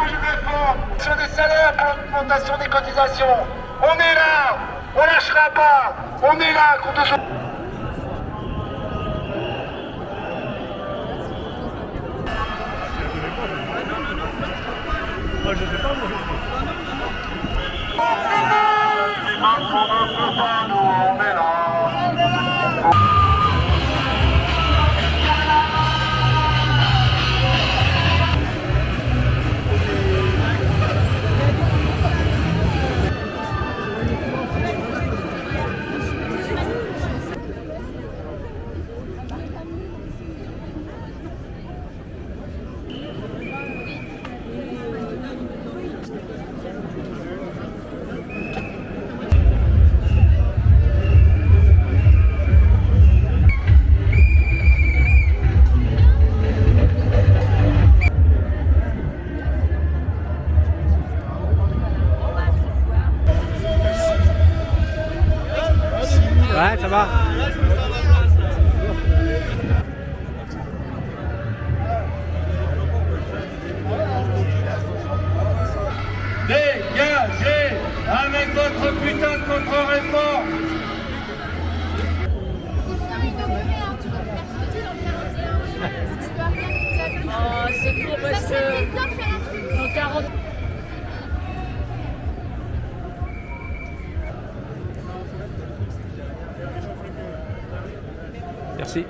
une réforme sur des salaires pour l'augmentation des cotisations. On est là, on lâchera pas, on est là contre ce... Moi je ne sais pas, moi. On est là. Ouais, ça va. Dégagez avec votre putain de contre-réforme. C'est trop parce que en 40... Merci.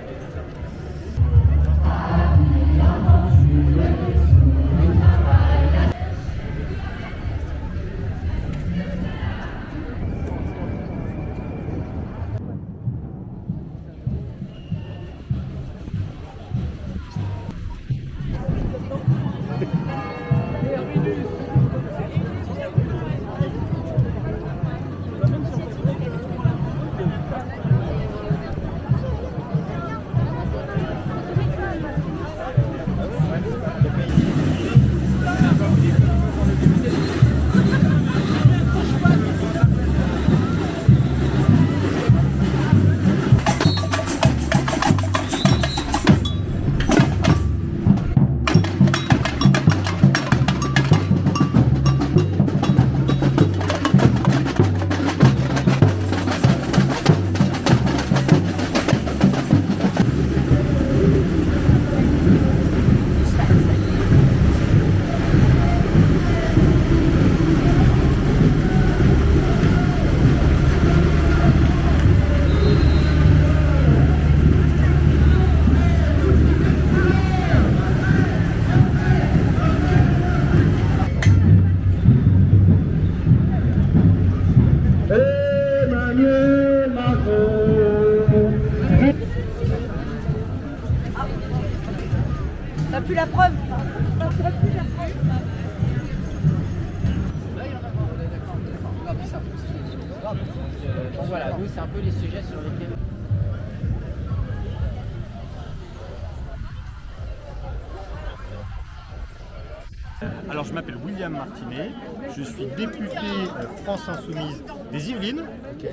Ça pue la preuve. Donc voilà, nous c'est un peu les sujets sur lesquels... Alors je m'appelle William Martinet, je suis député France Insoumise des Yvelines,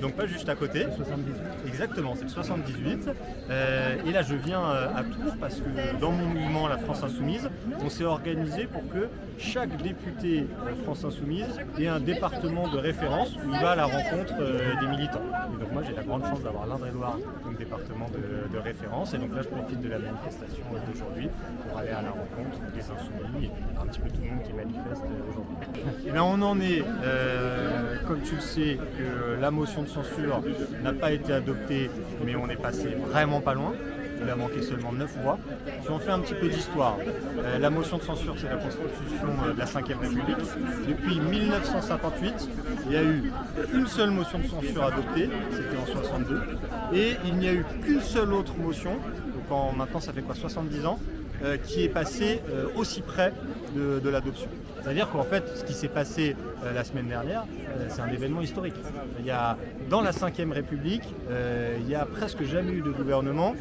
donc pas juste à côté. 78. Exactement, c'est le 78. Et là je viens à Tours parce que dans mon mouvement La France Insoumise, on s'est organisé pour que chaque député France Insoumise ait un département de référence où il va à la rencontre des militants. Et donc moi j'ai la grande chance d'avoir l'Indre-et-Loire comme département de référence, et donc là je profite de la manifestation d'aujourd'hui pour aller à la rencontre des Insoumis et un petit peu tout le monde qui manifeste aujourd'hui. Et bien on en est, comme tu le sais, que la motion de censure n'a pas été adoptée, mais on est passé vraiment pas loin. Il a manqué seulement 9 voix. Si on fait un petit peu d'histoire, la motion de censure, c'est la constitution de la 5e République. Depuis 1958, il y a eu une seule motion de censure adoptée, c'était en 62, et il n'y a eu qu'une seule autre motion, donc maintenant ça fait quoi, 70 ans, qui est passée aussi près de l'adoption. C'est-à-dire qu'en fait, ce qui s'est passé la semaine dernière, c'est un événement historique. Dans la 5e République, il n'y a presque jamais eu de gouvernement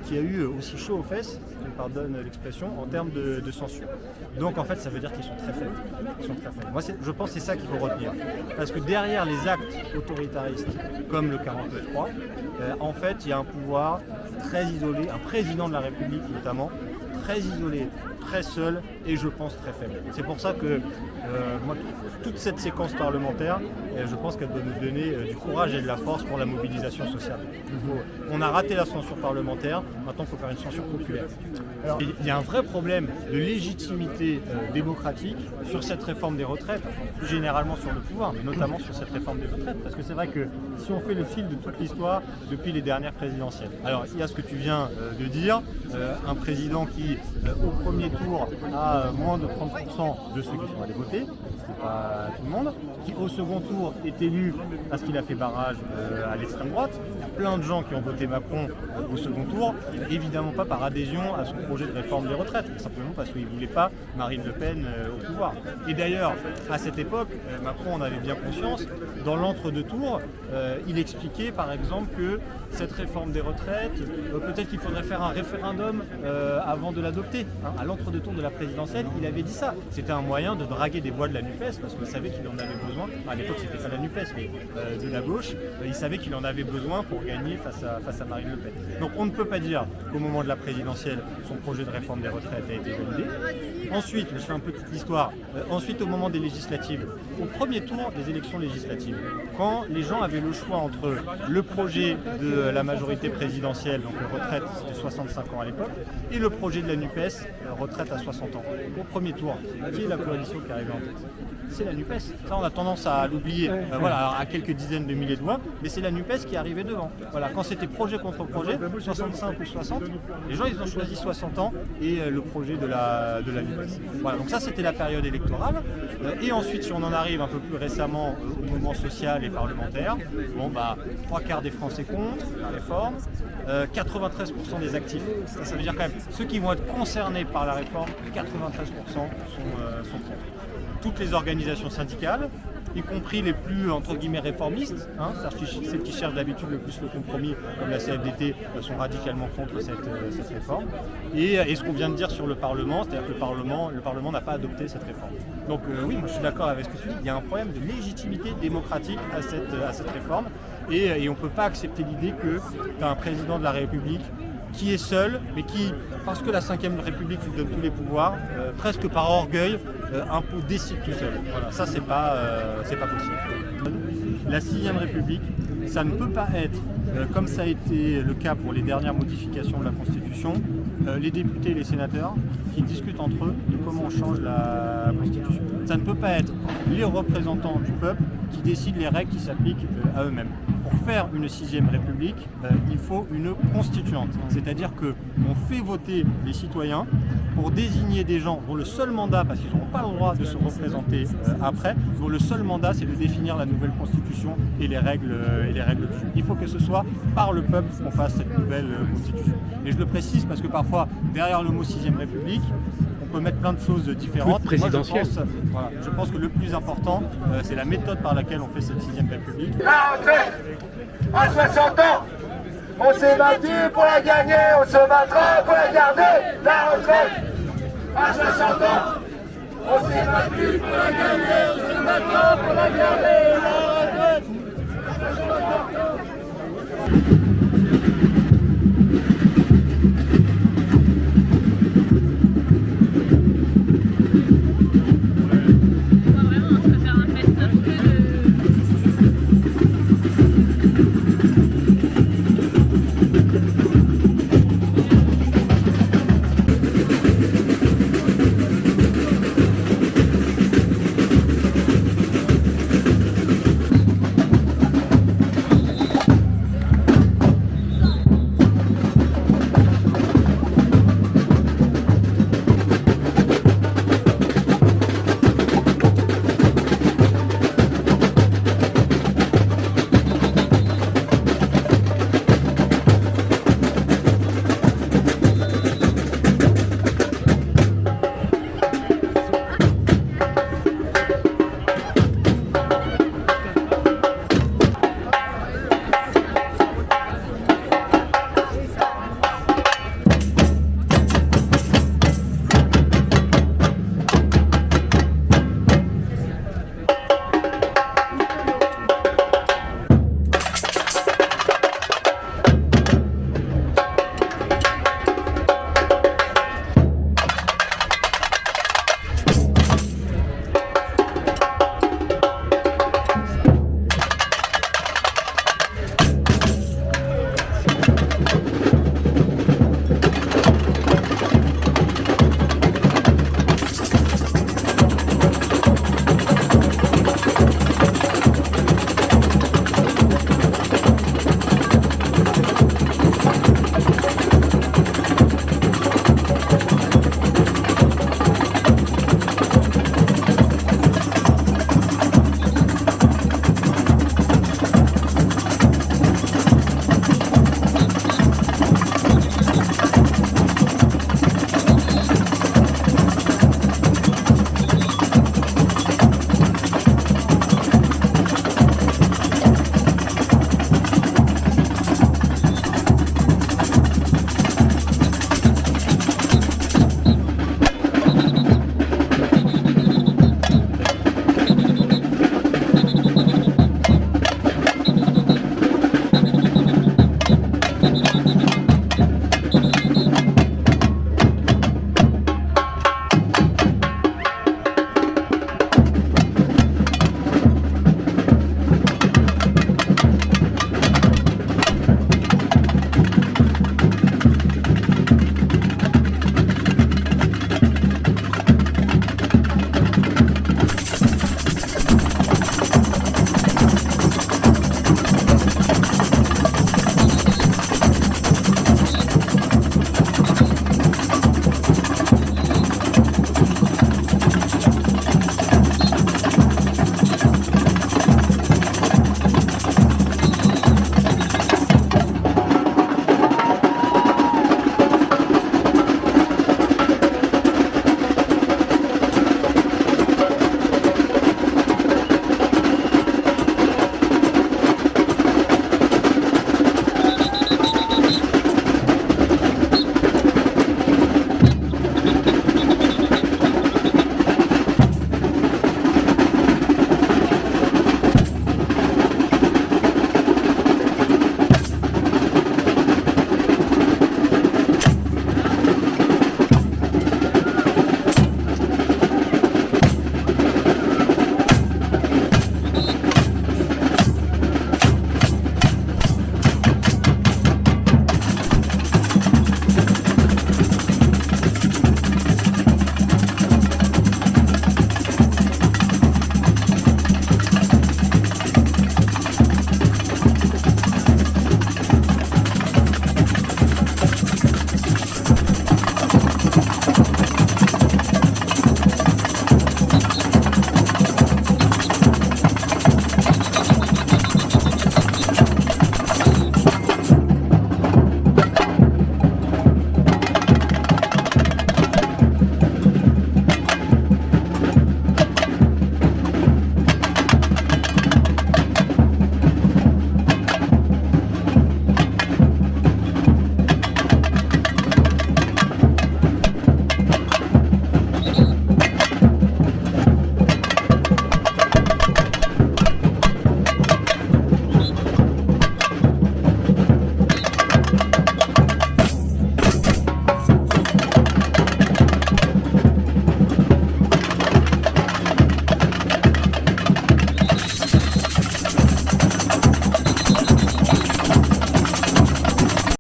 qui a eu aussi chaud aux fesses, je me pardonne l'expression, en termes de censure. Donc en fait, ça veut dire qu'ils sont très faibles. Moi, je pense que c'est ça qu'il faut retenir. Parce que derrière les actes autoritaristes, comme le 49.3, en fait, il y a un pouvoir très isolé, un président de la République notamment, très isolé, très seul et je pense très faible. C'est pour ça que moi, toute cette séquence parlementaire, je pense qu'elle doit nous donner du courage et de la force pour la mobilisation sociale. On a raté la censure parlementaire, maintenant il faut faire une censure populaire. Alors, il y a un vrai problème de légitimité démocratique sur cette réforme des retraites, plus généralement sur le pouvoir, mais notamment sur cette réforme des retraites. Parce que c'est vrai que si on fait le fil de toute l'histoire depuis les dernières présidentielles, alors il y a ce que tu viens de dire, un président qui au premier tour a moins de 30% de ceux qui sont allés voter, c'est pas tout le monde, qui au second tour est élu parce qu'il a fait barrage à l'extrême droite. Il y a plein de gens qui ont voté Macron au second tour, évidemment pas par adhésion à son projet de réforme des retraites, mais simplement parce qu'il ne voulait pas Marine Le Pen au pouvoir. Et d'ailleurs, à cette époque, Macron en avait bien conscience, dans l'entre-deux tours, il expliquait par exemple que cette réforme des retraites, peut-être qu'il faudrait faire un référendum avant de l'adopter. À l'entre-deux tours de la présidentielle, il avait dit ça. C'était un moyen de draguer des voix de la NUPES, parce qu'il savait qu'il en avait besoin. À l'époque, c'était pas la NUPES, mais de la gauche. Il savait qu'il en avait besoin pour gagner face à Marine Le Pen. Donc on ne peut pas dire qu'au moment de la présidentielle, son projet de réforme des retraites a été validé. Ensuite, je fais un peu toute l'histoire, ensuite au moment des législatives, au premier tour des élections législatives, quand les gens avaient le choix entre le projet de la majorité présidentielle, donc retraite, c'était 65 ans à l'époque, et le projet de la NUPES, retraite à 60 ans. Au premier tour, qui est la coalition qui arrivait en tête? C'est la NUPES. Ça, on a tendance à l'oublier, voilà, alors à quelques dizaines de milliers de voix, mais c'est la NUPES qui arrivait devant. Voilà, quand c'était projet contre projet, 65 ou 60, les gens ils ont choisi 60 ans et le projet de la NUPES. Voilà, donc ça c'était la période électorale. Et ensuite, si on en arrive un peu plus récemment au moment social et parlementaire, bon bah 3/4 des Français contre la réforme, 93% des actifs. Ça veut dire quand même ceux qui vont être concernés par la réforme, 93% sont contre. Toutes les organisations syndicales, y compris les plus entre guillemets réformistes, celles qui cherchent d'habitude le plus le compromis, comme la CFDT, sont radicalement contre cette réforme. Et ce qu'on vient de dire sur le Parlement, c'est-à-dire que le Parlement n'a pas adopté cette réforme. Donc oui, moi je suis d'accord avec ce que tu dis, il y a un problème de légitimité démocratique à cette réforme, et on ne peut pas accepter l'idée que tu as un président de la République qui est seul, mais qui, parce que la Ve République lui donne tous les pouvoirs, presque par orgueil, décide tout seul. Voilà, ça c'est pas possible. La VIe République, ça ne peut pas être, comme ça a été le cas pour les dernières modifications de la Constitution, les députés et les sénateurs qui discutent entre eux de comment on change la Constitution. Ça ne peut pas être les représentants du peuple qui décident les règles qui s'appliquent à eux-mêmes. Pour faire une VIe République, il faut une constituante, c'est-à-dire qu'on fait voter les citoyens pour désigner des gens dont le seul mandat, parce qu'ils n'auront pas le droit de se représenter après, dont le seul mandat c'est de définir la nouvelle constitution et les règles du jeu. Il faut que ce soit par le peuple qu'on fasse cette nouvelle constitution. Et je le précise parce que parfois, derrière le mot VIe République, on peut mettre plein de choses différentes. Moi, je pense que le plus important, c'est la méthode par laquelle on fait cette VIe République. La retraite à 60 ans, on s'est battu pour la gagner, on se battra pour la garder. La retraite à 60 ans, on s'est battu pour la gagner, on se battra pour la garder. La retraite à 60 ans.